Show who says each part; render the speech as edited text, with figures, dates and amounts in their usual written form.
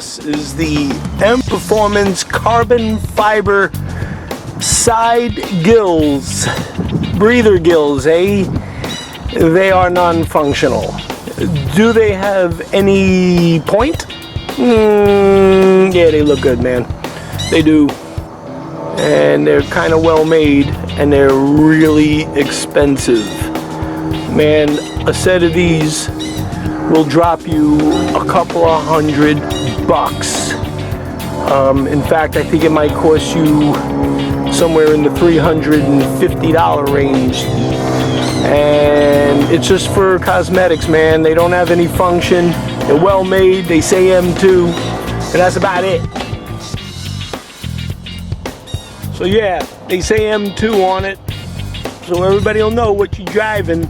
Speaker 1: us is the M Performance carbon fiber side gills, breather gills, eh? They are non-functional. Do they have any point? Yeah, they look good, man. They do. And they're kind of well made, and they're really expensive. Man, a set of these will drop you a couple of $100. In fact, I think it might cost you somewhere in the $350 range. And it's just for cosmetics, man. They don't have any function. They're well made. They say M2, and that's about it. So yeah, they say M2 on it, so everybody will know what you're driving.